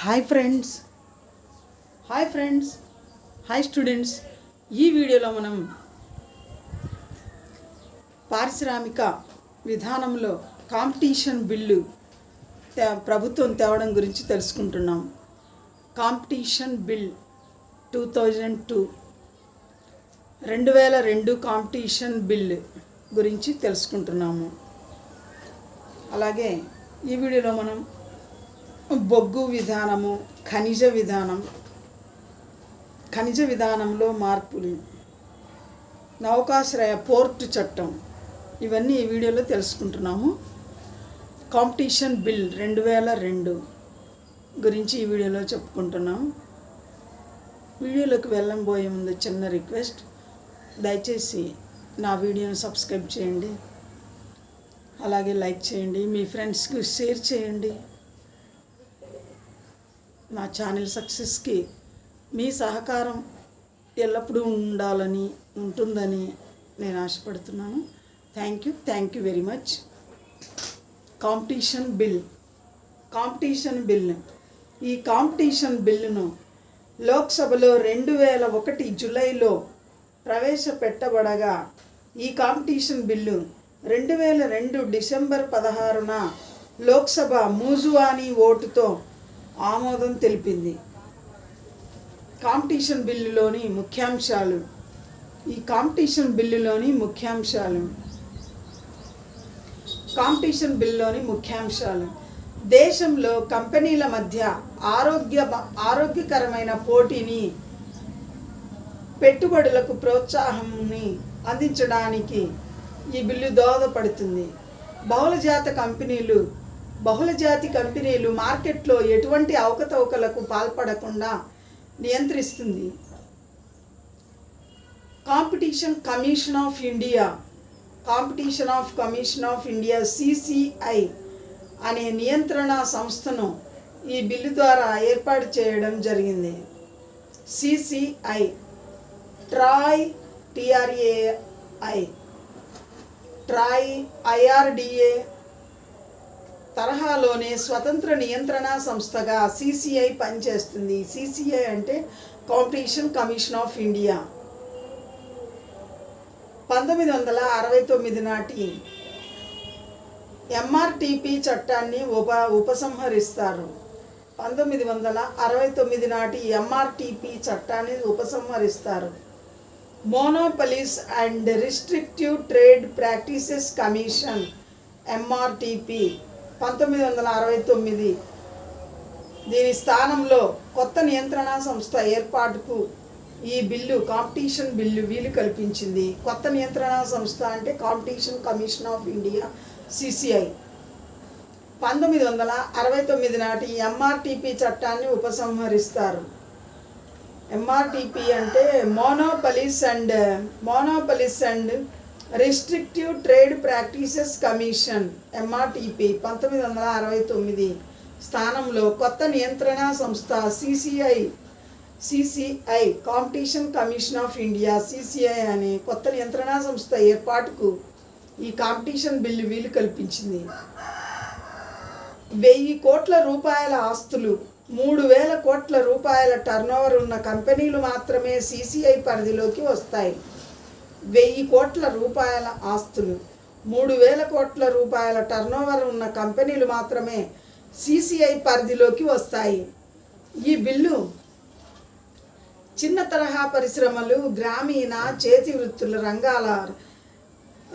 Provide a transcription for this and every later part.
Hi friends hi students. ఈ వీడియోలో మనం పారిశ్రామిక విధానంలో కాంపిటీషన్ బిల్లు ప్రభుత్వం తేవడం గురించి తెలుసుకుంటున్నాం. కాంపిటీషన్ బిల్ 2002 కాంపిటీషన్ బిల్ గురించి తెలుసుకుంటున్నాము. అలాగే ఈ వీడియోలో మనం బొగ్గు విధానము, ఖనిజ విధానంలో మార్పులు, నౌకాశ్రయ పోర్టు చట్టం, ఇవన్నీ ఈ వీడియోలో తెలుసుకుంటున్నాము. కాంపిటీషన్ బిల్ 2002 గురించి ఈ వీడియోలో చెప్పుకుంటున్నాం. వీడియోలోకి వెళ్ళబోయే ముందు చిన్న రిక్వెస్ట్, దయచేసి నా వీడియోని సబ్స్క్రైబ్ చేయండి, అలాగే లైక్ చేయండి, మీ ఫ్రెండ్స్కి షేర్ చేయండి. నా ఛానల్ సక్సెస్కి మీ సహకారం ఎల్లప్పుడూ ఉంటుందని నేను ఆశపడుతున్నాను. Thank you very much. Competition bill ఈ కాంపిటీషన్ బిల్లును లోక్సభలో 2001 జూలైలో ప్రవేశపెట్టబడగా, ఈ కాంపిటీషన్ బిల్లు 2002 డిసెంబర్ 16న లోక్సభ మూజువానీ ఓటుతో ఆమోదం తెలిపింది. కాంపిటీషన్ బిల్లులోని ముఖ్యాంశాలు దేశంలో కంపెనీల మధ్య ఆరోగ్యకరమైన పోటీని, పెట్టుబడులకు ప్రోత్సాహాన్ని అందించడానికి ఈ బిల్లు దోహదపడుతుంది. బహుళజాతి కంపెనీలు మార్కెట్లో ఎటువంటి అవకతవకలకు పాల్పడకుండా నియంత్రిస్తుంది. Competition commission of India CCI అనే నియంత్రణ సంస్థను ఈ బిల్లు ద్వారా ఏర్పాటు చేయడం జరిగింది. CCI ట్రాయ్ IRDA తరహాలోనే స్వతంత్ర నియంత్రణ సంస్థగా CCI పనిచేస్తుంది. CCI అంటే కాంపిటీషన్ కమిషన్ ఆఫ్ ఇండియా. 1969 నాటి MRTP చట్టాన్ని ఉపసంహరిస్తారు. 1969 నాటి MRTP చట్టాన్ని ఉపసంహరిస్తారు. Monopolies and restrictive trade practices commission MRTP 1969. దీని స్థానంలో కొత్త నియంత్రణ సంస్థ ఏర్పాటుకు ఈ బిల్లు, కాంపిటీషన్ బిల్లు, వీలు కల్పించింది. కొత్త నియంత్రణ సంస్థ అంటే competition commission of India CCI. 1969 నాటి MRTP చట్టాన్ని ఉపసంహరిస్తారు. MRTP అంటే monopolies and restrictive trade practices commission MRTP 1969 స్థానంలో కొత్త నియంత్రణ సంస్థ CCI competition commission of India CCI అనే కొత్త నియంత్రణ సంస్థ ఏర్పాటుకు ఈ కాంపిటీషన్ బిల్లు వీలు కల్పించింది. 1000 కోట్ల రూపాయల ఆస్తులు, 3000 కోట్ల రూపాయల టర్నోవర్ ఉన్న కంపెనీలు మాత్రమే CCI పరిధిలోకి వస్తాయి. 1000 కోట్ల రూపాయల ఆస్తులు, 3000 కోట్ల రూపాయల టర్నోవర్ ఉన్న కంపెనీలు మాత్రమే CCI పరిధిలోకి వస్తాయి. ఈ బిల్లు చిన్న తరహా పరిశ్రమలు, గ్రామీణ చేతి వృత్తుల రంగాల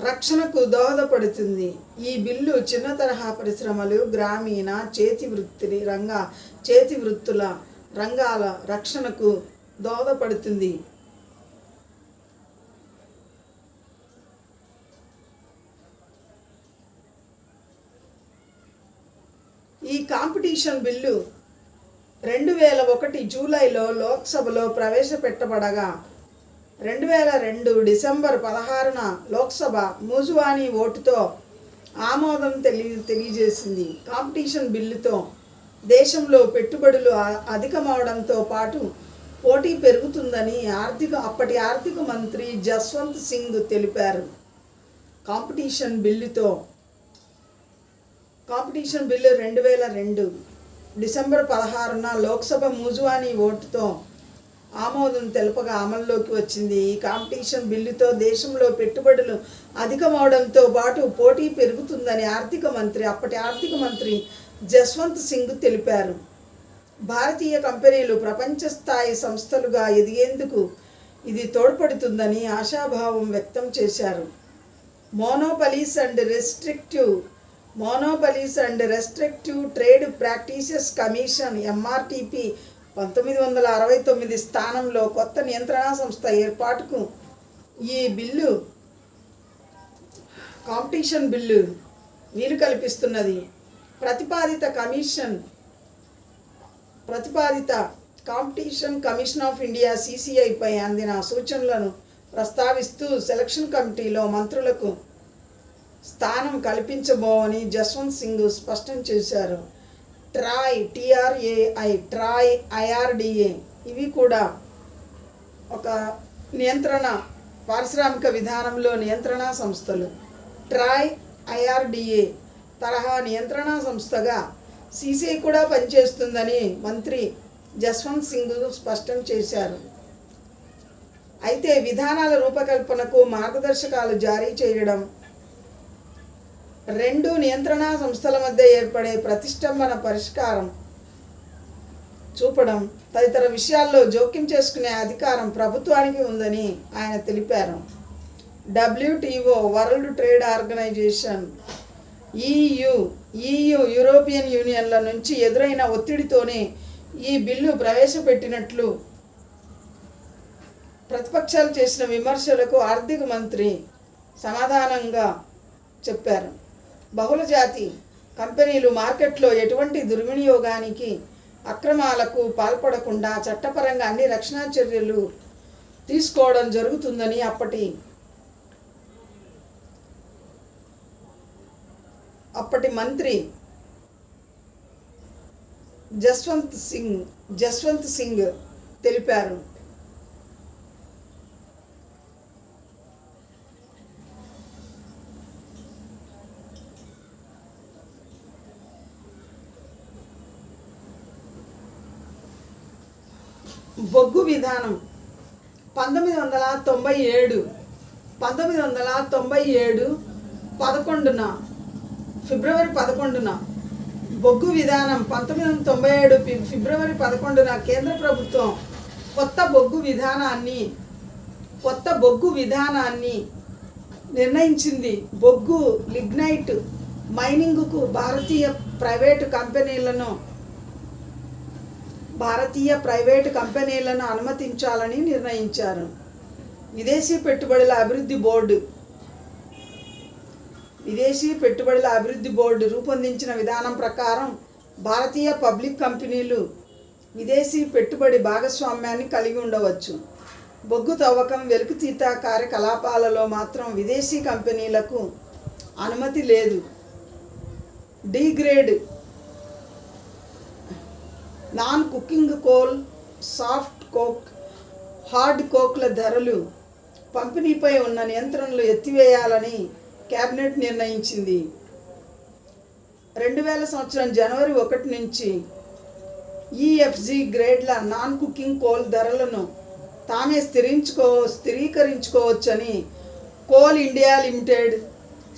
రక్షణకు దోహదపడుతుంది. ఈ బిల్లు చిన్న తరహా పరిశ్రమలు, గ్రామీణ చేతి వృత్తుల రంగాల రక్షణకు దోహదపడుతుంది. ఈ కాంపిటీషన్ బిల్లు 2001 జూలైలో లోక్సభలో ప్రవేశపెట్టబడగా, 2002 డిసెంబర్ 16న లోక్సభ మూజువానీ ఓటుతో ఆమోదం తెలియజేసింది. కాంపిటీషన్ బిల్లుతో దేశంలో పెట్టుబడులు అధికమవడంతో పాటు పోటీ పెరుగుతుందని అప్పటి ఆర్థిక మంత్రి జస్వంత్ సింగ్ తెలిపారు. కాంపిటీషన్ బిల్లు 2002 డిసెంబర్ 16న లోక్సభ మూజువానీ ఓటుతో ఆమోదం తెలుపగా అమల్లోకి వచ్చింది. ఈ కాంపిటీషన్ బిల్లుతో దేశంలో పెట్టుబడులు అధికమవడంతో పాటు పోటీ పెరుగుతుందని అప్పటి ఆర్థిక మంత్రి జస్వంత్ సింగ్ తెలిపారు. భారతీయ కంపెనీలు ప్రపంచ స్థాయి సంస్థలుగా ఎదిగేందుకు ఇది తోడ్పడుతుందని ఆశాభావం వ్యక్తం చేశారు. Monopolies and restrictive trade practices commission MRTP 1969 స్థానంలో కొత్త నియంత్రణా సంస్థ ఏర్పాటుకు ఈ బిల్లు కాంపిటీషన్ బిల్లు వీలు కల్పిస్తున్నది. ప్రతిపాదిత కాంపిటీషన్ కమిషన్ ఆఫ్ ఇండియా సిసిఐపై అందిన సూచనలను ప్రస్తావిస్తూ సెలక్షన్ కమిటీలో మంత్రులకు స్థానం కల్పించబోవని జస్వంత్ సింగ్ స్పష్టం చేశారు. ట్రాయ్ ఐఆర్డిఏ ఇవి కూడా ఒక పారిశ్రామిక విధానంలో నియంత్రణా సంస్థలు. ట్రాయ్ ఐఆర్డిఏ తరహా నియంత్రణా సంస్థగా సిసిఐ కూడా పనిచేస్తుందని మంత్రి జస్వంత్ సింగ్ స్పష్టం చేశారు. అయితే విధానాల రూపకల్పనకు మార్గదర్శకాలు జారీ చేయడం, రెండు నియంత్రణా సంస్థల మధ్య ఏర్పడే ప్రతిష్టంభన పరిష్కారం చూపడం తదితర విషయాల్లో జోక్యం చేసుకునే అధికారం ప్రభుత్వానికి ఉందని ఆయన తెలిపారు. WTO World Trade Organization, European యూనియన్ల నుంచి ఎదురైన ఒత్తిడితోనే ఈ బిల్లు ప్రవేశపెట్టినట్లు ప్రతిపక్షాలు చేసిన విమర్శలకు ఆర్థిక మంత్రి సమాధానంగా చెప్పారు. బహుళజాతి కంపెనీలు మార్కెట్లో ఎటువంటి దుర్వినియోగానికి, అక్రమాలకు పాల్పడకుండా చట్టపరంగా అన్ని రక్షణ చర్యలు తీసుకోవడం జరుగుతుందని అప్పటి మంత్రి జస్వంత్ సింగ్ తెలిపారు. బొగ్గు విధానం 1997 ఫిబ్రవరి 11న బొగ్గు విధానం 1997 ఫిబ్రవరి 11న కేంద్ర ప్రభుత్వం కొత్త బొగ్గు విధానాన్ని నిర్ణయించింది. బొగ్గు లిగ్నైట్ మైనింగ్కు భారతీయ ప్రైవేటు కంపెనీలను అనుమతించాలని నిర్ణయించారు. విదేశీ పెట్టుబడుల అభివృద్ధి బోర్డు రూపొందించిన విధానం ప్రకారం భారతీయ పబ్లిక్ కంపెనీలు విదేశీ పెట్టుబడి భాగస్వామ్యాన్ని కలిగి ఉండవచ్చు. బొగ్గు తవ్వకం, వెలికితీత కార్యకలాపాలలో మాత్రం విదేశీ కంపెనీలకు అనుమతి లేదు. Grade non cooking coal, soft coke, hard కోక్ల ధరలు, పంపిణీపై ఉన్న నియంత్రణలు ఎత్తివేయాలని కేబినెట్ నిర్ణయించింది. 2000 సంవత్సరం జనవరి 1 నుంచి ఈఎఫ్జి గ్రేడ్ల నాన్ కుకింగ్ కోల్ ధరలను తామే స్థిరీకరించుకోవచ్చని coal India limited,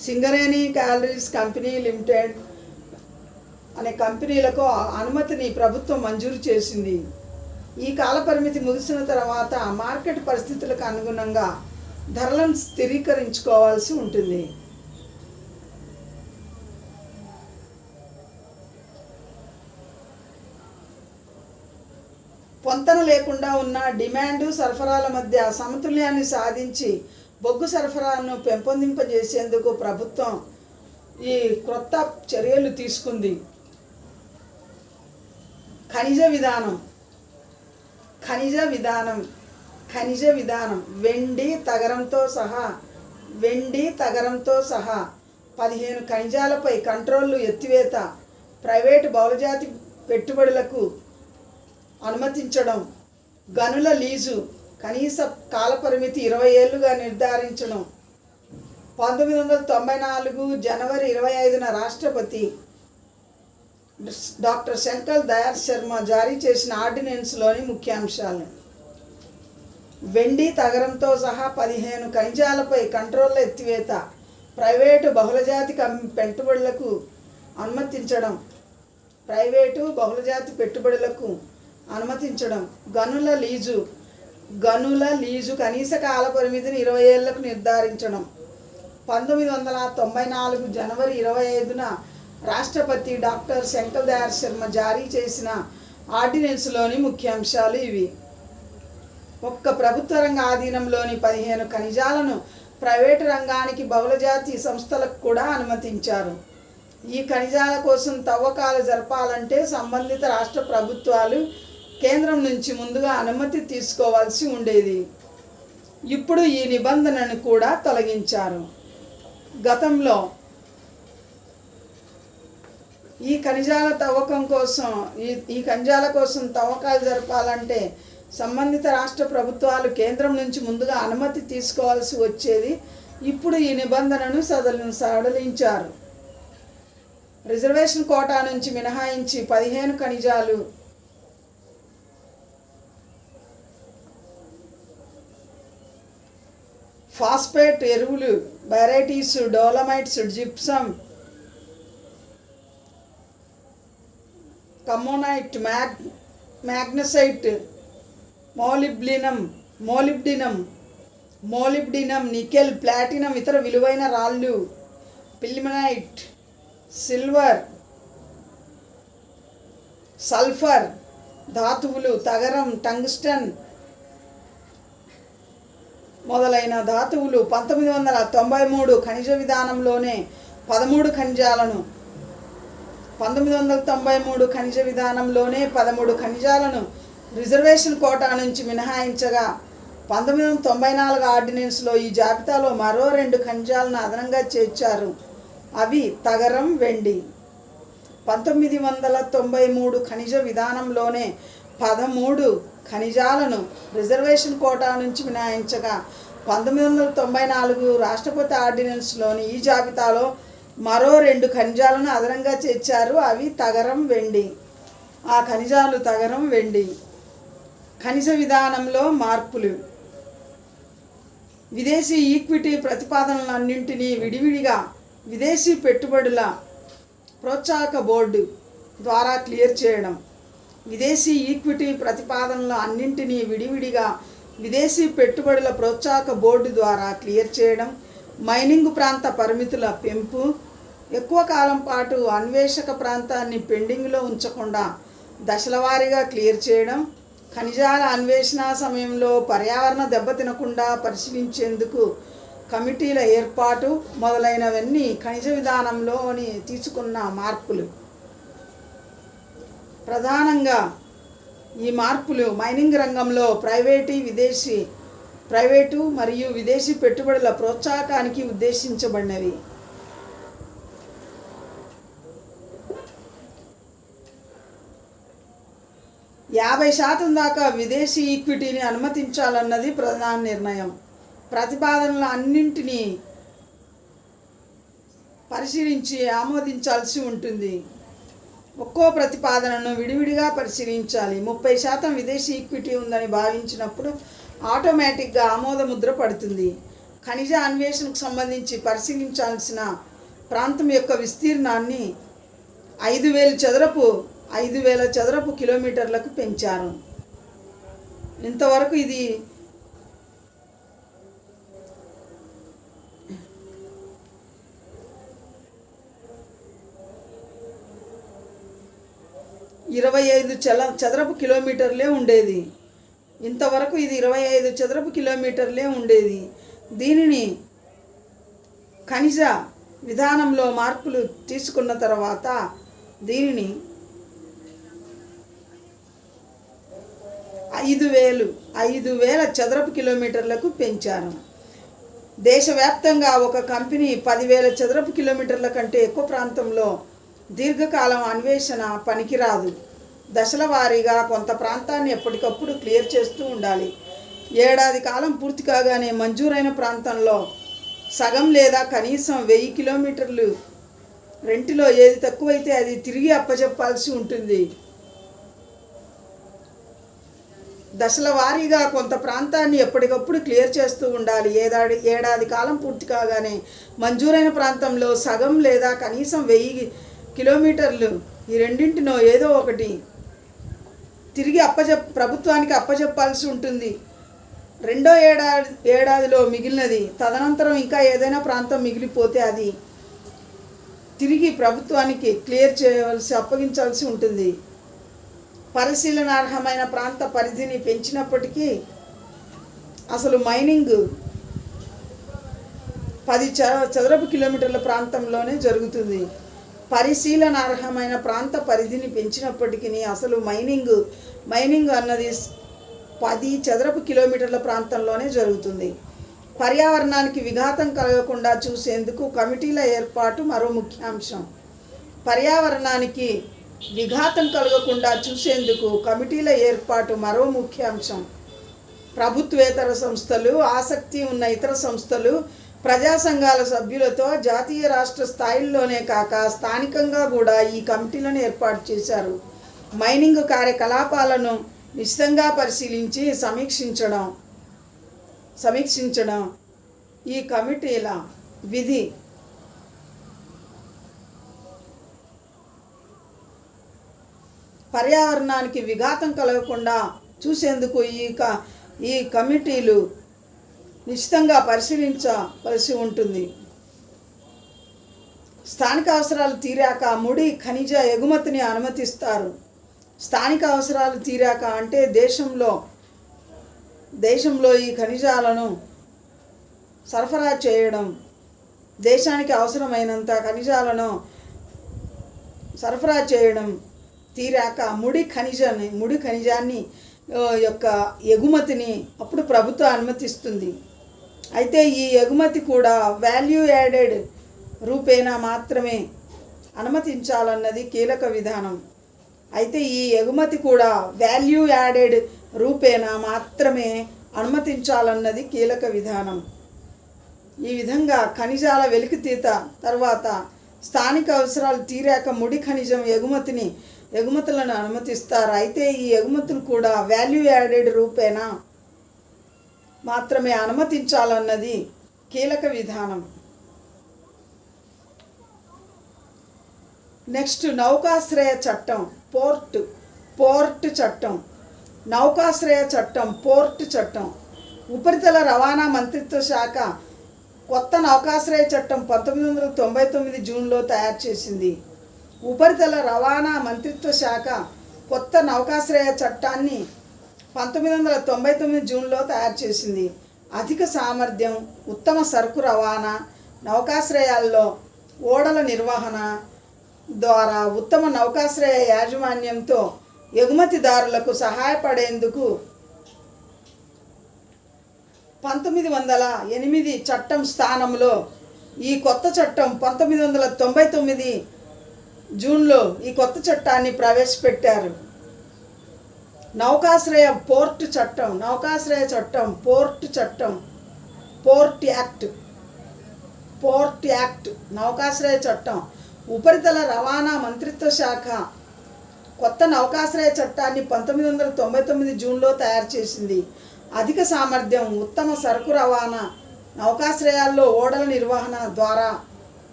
Singareni collieries company limited అనే కంపెనీలకు అనుమతిని ప్రభుత్వం మంజూరు చేసింది. ఈ కాలపరిమితి ముగిసిన తర్వాత మార్కెట్ పరిస్థితులకు అనుగుణంగా ధరలను స్థిరీకరించుకోవాల్సి ఉంటుంది. పొంతన లేకుండా ఉన్న డిమాండు, సరఫరాల మధ్య సమతుల్యాన్ని సాధించి బొగ్గు సరఫరాను పెంపొందింపజేసేందుకు ప్రభుత్వం ఈ క్రొత్త చర్యలు తీసుకుంది. ఖనిజ విధానం వెండి తగరంతో సహా 15 ఖనిజాలపై కంట్రోళ్లు ఎత్తివేత, ప్రైవేటు బహుళజాతి పెట్టుబడులకు అనుమతించడం, గనుల లీజు కనీస కాలపరిమితి 20 ఏళ్లుగా నిర్ధారించడం, 1994 జనవరి 25న రాష్ట్రపతి డాక్టర్ శంకర్ దయాళ్ శర్మ జారీ చేసిన ఆర్డినెన్స్లోని ముఖ్యాంశాలు. వెండి తగరంతో సహా 15 ఖనిజాలపై కంట్రోళ్ల ఎత్తివేత, ప్రైవేటు బహుళజాతి పెట్టుబడులకు అనుమతించడం, గనుల లీజు కనీస కాల పరిమితిని 20 ఏళ్లకు నిర్ధారించడం. 1994 జనవరి 25న రాష్ట్రపతి డాక్టర్ శంకర్ దయాళ్ శర్మ జారీ చేసిన ఆర్డినెన్స్లోని ముఖ్యాంశాలు ఇవి. ఒక్క ప్రభుత్వ రంగ ఆధీనంలోని 15 ఖనిజాలను ప్రైవేటు రంగానికి బహుళజాతి సంస్థలకు కూడా అనుమతించారు. ఈ ఖనిజాల కోసం తవ్వకాలు జరపాలంటే సంబంధిత రాష్ట్ర ప్రభుత్వాలు కేంద్రం నుంచి ముందుగా అనుమతి తీసుకోవాల్సి ఉండేది. ఇప్పుడు ఈ నిబంధనను కూడా తొలగించారు. గతంలో ఈ ఖనిజాల కోసం తవ్వకాలు జరపాలంటే సంబంధిత రాష్ట్ర ప్రభుత్వాలు కేంద్రం నుంచి ముందుగా అనుమతి తీసుకోవాల్సి వచ్చేది. ఇప్పుడు ఈ నిబంధనను సడలించారు. రిజర్వేషన్ కోటా నుంచి మినహాయించి 15 ఖనిజాలు ఫాస్ఫేట్ ఎరువులు, బైరైటీస్, డోలమైట్స్, జిప్సమ్, కమోనైట్, మ్యాగ్నసైట్, మోలిబ్డినం, నికెల్, ప్లాటినం, ఇతర విలువైన రాళ్ళు, పిల్లిమనైట్, సిల్వర్, సల్ఫర్ ధాతువులు, తగరం, టంగ్స్టన్ మొదలైన ధాతువులు. 1993 ఖనిజ విధానంలోనే 13 ఖనిజాలను రిజర్వేషన్ కోటా నుంచి మినహాయించగా 1994 ఆర్డినెన్స్లో ఈ జాబితాలో మరో 2 ఖనిజాలను అదనంగా చేర్చారు. అవి తగరం, వెండి. 1993 ఖనిజ విధానంలోనే 13 ఖనిజాలను రిజర్వేషన్ కోటా నుంచి మినహాయించగా 1994 రాష్ట్రపతి ఆర్డినెన్స్లోని ఈ జాబితాలో మరో 2 ఖనిజాలను అదనంగా చేర్చారు. అవి తగరం, వెండి. ఆ ఖనిజాలు తగరం, వెండి. ఖనిజ విధానంలో మార్పులు. విదేశీ ఈక్విటీ ప్రతిపాదనలన్నింటినీ విడివిడిగా విదేశీ పెట్టుబడుల ప్రోత్సాహక బోర్డు ద్వారా క్లియర్ చేయడం. విదేశీ ఈక్విటీ ప్రతిపాదనలు అన్నింటినీ విడివిడిగా విదేశీ పెట్టుబడుల ప్రోత్సాహక బోర్డు ద్వారా క్లియర్ చేయడం. మైనింగ్ ప్రాంత పరిమితుల పెంపు. ఎక్కువ కాలం పాటు అన్వేషక ప్రాంతాన్ని పెండింగ్లో ఉంచకుండా దశలవారీగా క్లియర్ చేయడం. ఖనిజాల అన్వేషణ సమయంలో పర్యావరణ దెబ్బతినకుండా పరిశీలించేందుకు కమిటీల ఏర్పాటు మొదలైనవన్నీ ఖనిజ విధానంలోని తీసుకున్న మార్పులు. ప్రధానంగా ఈ మార్పులు మైనింగ్ రంగంలో ప్రైవేటు మరియు విదేశీ పెట్టుబడుల ప్రోత్సాహకానికి ఉద్దేశించబడినవి. %50 దాకా విదేశీ ఈక్విటీని అనుమతించాలన్నది ప్రధాన నిర్ణయం. ప్రతిపాదనల అన్నింటినీ పరిశీలించి ఆమోదించాల్సి ఉంటుంది. ఒక్కో ప్రతిపాదనను విడివిడిగా పరిశీలించాలి. 30% విదేశీ ఈక్విటీ ఉందని భావించినప్పుడు ఆటోమేటిక్గా ఆమోద ముద్ర పడుతుంది. ఖనిజ అన్వేషణకు సంబంధించి పరిశీలించాల్సిన ప్రాంతం యొక్క విస్తీర్ణాన్ని 5,000 చదరపు కిలోమీటర్లకు పెంచారు. ఇంతవరకు ఇది 25 చదరపు కిలోమీటర్లే ఉండేది. ఇంతవరకు ఇది 25 చదరపు కిలోమీటర్లే ఉండేది. దీనిని ఖనిజ విధానంలో మార్పులు తీసుకున్న తర్వాత దీనిని 5,000 చదరపు కిలోమీటర్లకు పెంచారు. దేశవ్యాప్తంగా ఒక కంపెనీ 10,000 చదరపు కిలోమీటర్ల కంటే ఎక్కువ ప్రాంతంలో దీర్ఘకాలం అన్వేషణ పనికిరాదు. దశల వారీగా కొంత ప్రాంతాన్ని ఎప్పటికప్పుడు క్లియర్ చేస్తూ ఉండాలి. ఏడాది కాలం పూర్తి కాగానే మంజూరైన ప్రాంతంలో సగం లేదా కనీసం 1000 కిలోమీటర్లు రెంటిలో ఏది తక్కువైతే అది తిరిగి అప్పచెప్పాల్సి ఉంటుంది. దశల వారీగా కొంత ప్రాంతాన్ని ఎప్పటికప్పుడు క్లియర్ చేస్తూ ఉండాలి. ఏడాది కాలం పూర్తి కాగానే మంజూరైన ప్రాంతంలో సగం లేదా కనీసం 1000 కిలోమీటర్లు ఈ రెండింటినో ఏదో ఒకటి తిరిగి ప్రభుత్వానికి అప్పచెప్పాల్సి ఉంటుంది. రెండో ఏడాదిలో మిగిలినది తదనంతరం ఇంకా ఏదైనా ప్రాంతం మిగిలిపోతే అది తిరిగి ప్రభుత్వానికి అప్పగించాల్సి ఉంటుంది. పరిశీలనార్హమైన ప్రాంత పరిధిని పెంచినప్పటికీ అసలు మైనింగ్ 10 చదరపు కిలోమీటర్ల ప్రాంతంలోనే జరుగుతుంది. పరిశీలనార్హమైన ప్రాంత పరిధిని పెంచినప్పటికీ అసలు మైనింగ్ అన్నది 10 చదరపు కిలోమీటర్ల ప్రాంతంలోనే జరుగుతుంది. పర్యావరణానికి విఘాతం కలగకుండా చూసేందుకు కమిటీల ఏర్పాటు మరో ముఖ్యాంశం. పర్యావరణానికి విఘాతం కలగకుండా చూసేందుకు కమిటీల ఏర్పాటు మరో ముఖ్యాంశం. ప్రభుత్వేతర సంస్థలు, ఆసక్తి ఉన్న ఇతర సంస్థలు, ప్రజా సంఘాల సభ్యులతో జాతీయ రాష్ట్ర స్థాయిల్లోనే కాక స్థానికంగా కూడా ఈ కమిటీలను ఏర్పాటు చేశారు. మైనింగ్ కార్యకలాపాలను నిశితంగా పరిశీలించి సమీక్షించడం ఈ కమిటీల విధి. పర్యావరణానికి విఘాతం కలగకుండా చూసేందుకు ఈ కమిటీలు నిశ్చితంగా పరిశీలించవలసి ఉంటుంది. స్థానిక అవసరాలు తీరాక ముడి ఖనిజ ఎగుమతిని అనుమతిస్తారు. స్థానిక అవసరాలు తీరాక అంటే దేశంలో ఈ ఖనిజాలను సరఫరా చేయడం, దేశానికి అవసరమైనంత ఖనిజాలను సరఫరా చేయడం తీరాక ముడి ఖనిజాన్ని యొక్క ఎగుమతిని అప్పుడు ప్రభుత్వం అనుమతిస్తుంది. అయితే ఈ ఎగుమతి కూడా వాల్యూ యాడెడ్ రూపేణా మాత్రమే అనుమతించాలన్నది కీలక విధానం. అయితే ఈ ఎగుమతి కూడా వాల్యూ యాడెడ్ రూపేణా మాత్రమే అనుమతించాలన్నది కీలక విధానం. ఈ విధంగా ఖనిజాల వెలికితీత తర్వాత స్థానిక అవసరాలు తీరాక ముడి ఖనిజం ఎగుమతులను అనుమతిస్తారు. అయితే ఈ ఎగుమతులు కూడా వాల్యూ యాడెడ్ రూపేణా మాత్రమే అనుమతించాలన్నది కీలక విధానం. నెక్స్ట్ నౌకాశ్రయ చట్టం, పోర్ట్ చట్టం. నౌకాశ్రయ చట్టం, పోర్ట్ చట్టం. ఉపరితల రవాణా మంత్రిత్వ శాఖ కొత్త నౌకాశ్రయ చట్టం 1999 జూన్లో తయారు చేసింది. ఉపరితల రవాణా మంత్రిత్వ శాఖ కొత్త నౌకాశ్రయ చట్టాన్ని 1999 జూన్లో తయారు చేసింది. అధిక సామర్థ్యం, ఉత్తమ సరుకు రవాణా, నౌకాశ్రయాల్లో ఓడల నిర్వహణ ద్వారా ఉత్తమ నౌకాశ్రయ యాజమాన్యంతో ఎగుమతిదారులకు సహాయపడేందుకు 1908 చట్టం స్థానంలో ఈ కొత్త చట్టం 1999 జూన్లో ఈ కొత్త చట్టాన్ని ప్రవేశపెట్టారు. నౌకాశ్రయ పోర్ట్ చట్టం, పోర్ట్ యాక్ట్, నౌకాశ్రయ చట్టం. ఉపరితల రవాణా మంత్రిత్వ శాఖ కొత్త నౌకాశ్రయ చట్టాన్ని 1999 జూన్లో తయారు చేసింది. అధిక సామర్థ్యం, ఉత్తమ సరుకు రవాణా, నౌకాశ్రయాల్లో ఓడల నిర్వహణ ద్వారా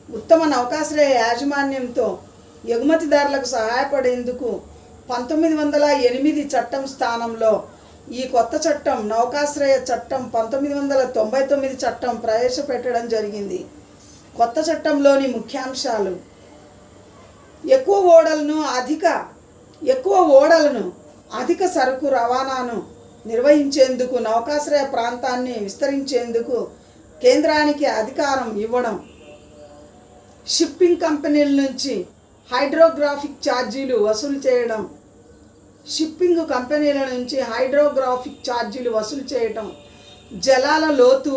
ఉత్తమ నౌకాశ్రయ యాజమాన్యంతో ఎగుమతిదారులకు సహాయపడేందుకు 1908 చట్టం స్థానంలో ఈ కొత్త చట్టం నౌకాశ్రయ చట్టం 1999 చట్టం ప్రవేశపెట్టడం జరిగింది. కొత్త చట్టంలోని ముఖ్యాంశాలు: ఎక్కువ ఓడలను అధిక సరుకు రవాణాను నిర్వహించేందుకు నౌకాశ్రయ ప్రాంతాన్ని విస్తరించేందుకు కేంద్రానికి అధికారం ఇవ్వడం, షిప్పింగ్ కంపెనీల నుంచి హైడ్రోగ్రాఫిక్ ఛార్జీలు వసూలు చేయడం, జలాల లోతు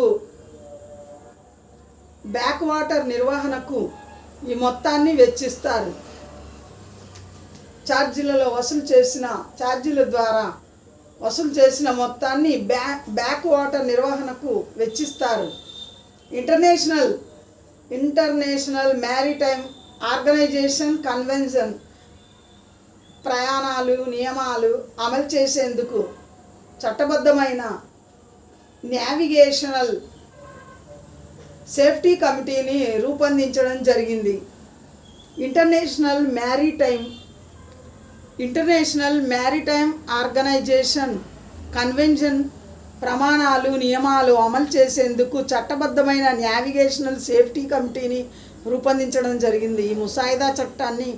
బ్యాక్ వాటర్ నిర్వహణకు ఈ మొత్తాన్ని వెచ్చిస్తారు. ఛార్జీల ద్వారా వసూలు చేసిన మొత్తాన్ని బ్యాక్ వాటర్ నిర్వహణకు వెచ్చిస్తారు. ఇంటర్నేషనల్ మ్యారిటైమ్ ఆర్గనైజేషన్ కన్వెన్షన్ ప్రయాణాలు నియమాలు అమలు చేసేందుకు చట్టబద్ధమైన నావిగేషనల్ సేఫ్టీ కమిటీని రూపొందించడం జరిగింది. ఇంటర్నేషనల్ మ్యారిటైమ్ ఆర్గనైజేషన్ కన్వెన్షన్ ప్రమాణాలు నియమాలు అమలు చేసేందుకు చట్టబద్ధమైన నావిగేషనల్ సేఫ్టీ కమిటీని రూపొందించడం జరిగింది. ఈ ముసాయిదా చట్టాన్ని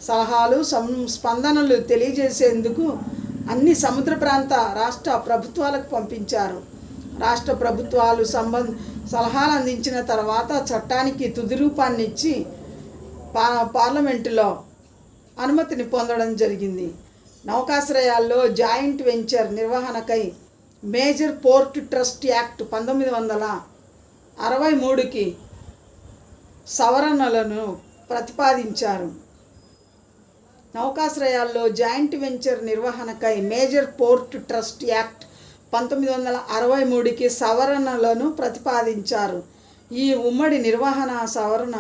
సలహాలు స్పందనలు తెలియజేసేందుకు అన్ని సముద్ర ప్రాంత రాష్ట్ర ప్రభుత్వాలకు పంపించారు. రాష్ట్ర ప్రభుత్వాలు సలహాలు అందించిన తర్వాత చట్టానికి తుది రూపాన్ని ఇచ్చి పార్లమెంటులో అనుమతిని పొందడం జరిగింది. నౌకాశ్రయాల్లో జాయింట్ వెంచర్ నిర్వహణకై మేజర్ పోర్ట్ ట్రస్ట్ యాక్ట్ 1963కి సవరణలను ప్రతిపాదించారు. నౌకాశ్రయాల్లో జాయింట్ వెంచర్ నిర్వహణకై మేజర్ పోర్ట్ ట్రస్ట్ యాక్ట్ 1963కి సవరణలను ప్రతిపాదించారు. ఈ ఉమ్మడి నిర్వహణ సవరణ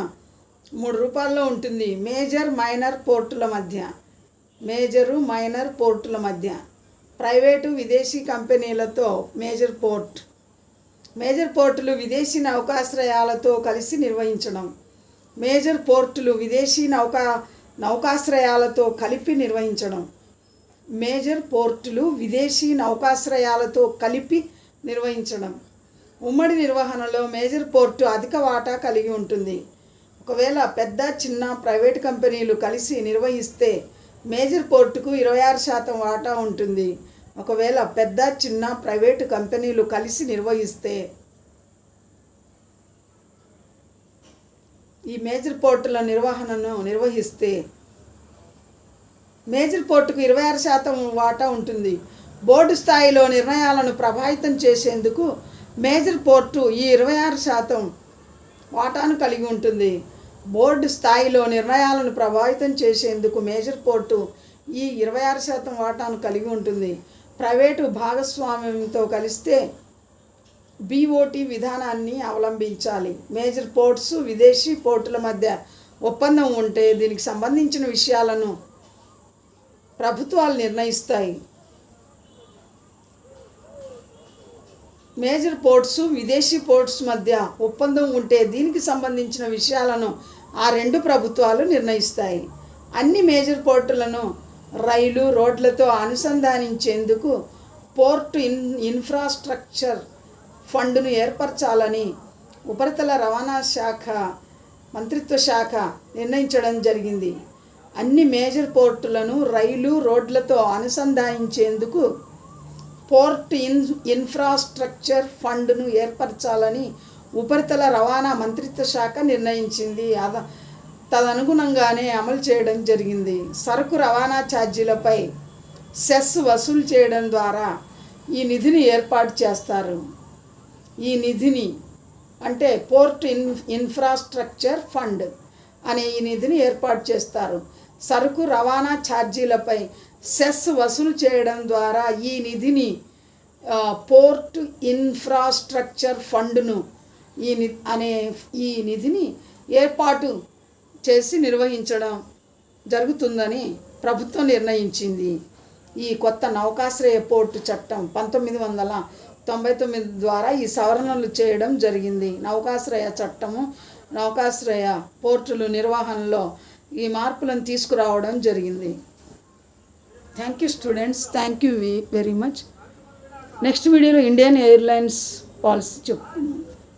3 రూపాల్లో ఉంటుంది. మేజరు మైనర్ పోర్టుల మధ్య ప్రైవేటు విదేశీ కంపెనీలతో మేజర్ పోర్టులు విదేశీ నౌకాశ్రయాలతో కలిసి నిర్వహించడం. మేజర్ పోర్టులు విదేశీ నౌకాశ్రయాలతో కలిపి నిర్వహించడం. మేజర్ పోర్టులు విదేశీ నౌకాశ్రయాలతో కలిపి నిర్వహించడం. ఉమ్మడి నిర్వహణలో మేజర్ పోర్టు అధిక వాటా కలిగి ఉంటుంది. ఒకవేళ పెద్ద చిన్న ప్రైవేటు కంపెనీలు కలిసి నిర్వహిస్తే మేజర్ పోర్టుకు 26% వాటా ఉంటుంది. ఒకవేళ పెద్ద చిన్న ప్రైవేటు కంపెనీలు కలిసి నిర్వహిస్తే ఈ మేజర్ పోర్టుల నిర్వహణను నిర్వహిస్తే మేజర్ పోర్టుకు 26% వాటా ఉంటుంది. బోర్డు స్థాయిలో నిర్ణయాలను ప్రభావితం చేసేందుకు మేజర్ పోర్టు ఈ 26% వాటాను కలిగి ఉంటుంది. బోర్డు స్థాయిలో నిర్ణయాలను ప్రభావితం చేసేందుకు మేజర్ పోర్టు ఈ 26% వాటాను కలిగి ఉంటుంది. ప్రైవేటు భాగస్వామ్యంతో కలిస్తే బీఓటీ విధానాన్ని అవలంబించాలి. మేజర్ పోర్ట్స్ విదేశీ పోర్టుల మధ్య ఒప్పందం ఉంటే దీనికి సంబంధించిన విషయాలను ప్రభుత్వాలు నిర్ణయిస్తాయి. మేజర్ పోర్ట్స్ విదేశీ పోర్ట్స్ మధ్య ఒప్పందం ఉంటే దీనికి సంబంధించిన విషయాలను ఆ 2 ప్రభుత్వాలు నిర్ణయిస్తాయి. అన్ని మేజర్ పోర్టులను రైలు రోడ్లతో అనుసంధానించేందుకు పోర్ట్ ఇన్ఫ్రాస్ట్రక్చర్ ఫండ్ను ఏర్పరచాలని ఉపరితల రవాణా మంత్రిత్వ శాఖ నిర్ణయించడం జరిగింది. అన్ని మేజర్ పోర్టులను రైలు రోడ్లతో అనుసంధానించేందుకు పోర్ట్ ఇన్ఫ్రాస్ట్రక్చర్ ఫండ్ను ఏర్పరచాలని ఉపరితల రవాణా మంత్రిత్వ శాఖ నిర్ణయించింది. తదనుగుణంగానే అమలు చేయడం జరిగింది. సరుకు రవాణా ఛార్జీలపై సెస్ వసూలు చేయడం ద్వారా ఈ నిధిని ఏర్పాటు చేస్తారు. ఈ నిధిని అంటే పోర్ట్ ఇన్ఫ్రాస్ట్రక్చర్ ఫండ్ అనే ఈ నిధిని ఏర్పాటు చేస్తారు. సరుకు రవాణా ఛార్జీలపై సెస్ వసూలు చేయడం ద్వారా ఈ నిధిని పోర్ట్ ఇన్ఫ్రాస్ట్రక్చర్ ఫండ్ను ఈ నిధిని ఏర్పాటు చేసి నిర్వహించడం జరుగుతుందని ప్రభుత్వం నిర్ణయించింది. ఈ కొత్త నౌకాశ్రయ పోర్టు చట్టం 1999 ద్వారా ఈ సవరణలు చేయడం జరిగింది. నౌకాశ్రయ చట్టము నౌకాశ్రయ పోర్టులు నిర్వహణలో ఈ మార్పులను తీసుకురావడం జరిగింది. Thank you students, thank you very much. Next వీడియోలో ఇండియన్ ఎయిర్లైన్స్ పాలసీ చెప్తాను.